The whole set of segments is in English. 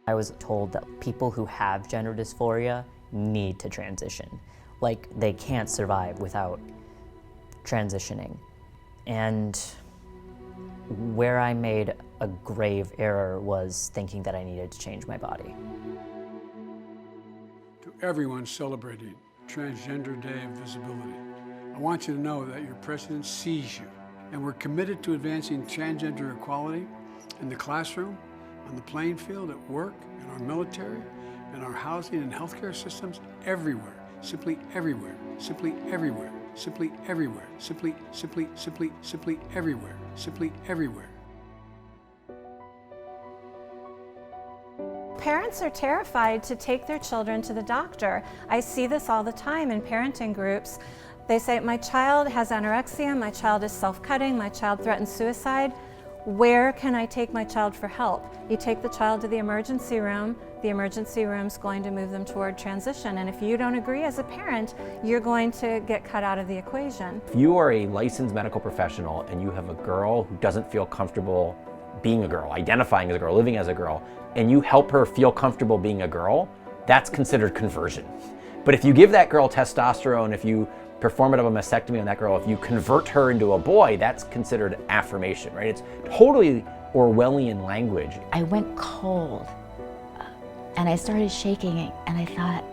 I was told that people who have gender dysphoria need to transition. Like, they can't survive without transitioning. And where I made a grave error was thinking that I needed to change my body. To everyone celebrating Transgender Day of Visibility, I want you to know that your president sees you, and we're committed to advancing transgender equality in the classroom, on the playing field, at work, in our military, in our housing and healthcare systems, everywhere, simply everywhere, simply everywhere, simply everywhere, simply everywhere, simply everywhere. Parents are terrified to take their children to the doctor. I see this all the time in parenting groups. They say, my child has anorexia, my child is self-cutting, my child threatens suicide. Where can I take my child for help? You take the child to the emergency room's going to move them toward transition. And if you don't agree as a parent, you're going to get cut out of the equation. If you are a licensed medical professional and you have a girl who doesn't feel comfortable being a girl, identifying as a girl, living as a girl, and you help her feel comfortable being a girl, that's considered conversion. But if you give that girl testosterone, if you perform a double mastectomy on that girl, if you convert her into a boy, that's considered affirmation, right? It's totally Orwellian language. I went cold and I started shaking, and I thought,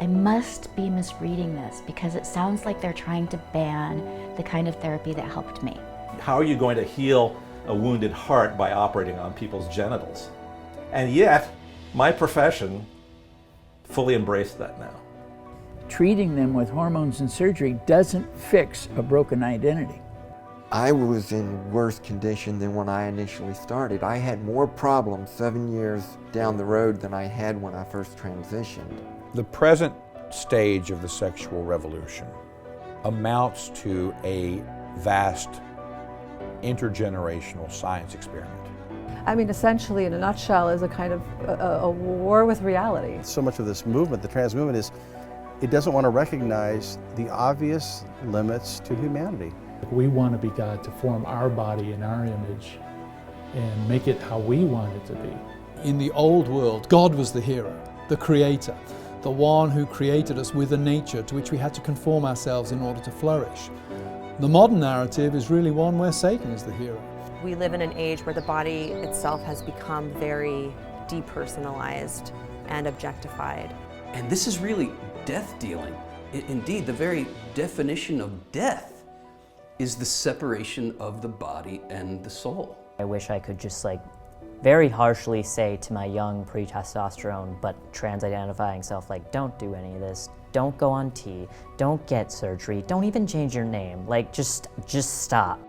I must be misreading this because it sounds like they're trying to ban the kind of therapy that helped me. How are you going to heal a wounded heart by operating on people's genitals? And yet, my profession fully embraced that now. Treating them with hormones and surgery doesn't fix a broken identity. I was in worse condition than when I initially started. I had more problems 7 years down the road than I had when I first transitioned. The present stage of the sexual revolution amounts to a vast intergenerational science experiment. I mean, essentially, in a nutshell, is a kind of a war with reality. So much of this movement, the trans movement, is it doesn't want to recognize the obvious limits to humanity. We want to be God, to form our body in our image and make it how we want it to be. In the old world, God was the hero, the creator, the one who created us with a nature to which we had to conform ourselves in order to flourish. The modern narrative is really one where Satan is the hero. We live in an age where the body itself has become very depersonalized and objectified. And this is really death dealing. Indeed, the very definition of death is the separation of the body and the soul. I wish I could just very harshly say to my young pre-testosterone but trans-identifying self, don't do any of this, don't go on T, don't get surgery, don't even change your name, just stop.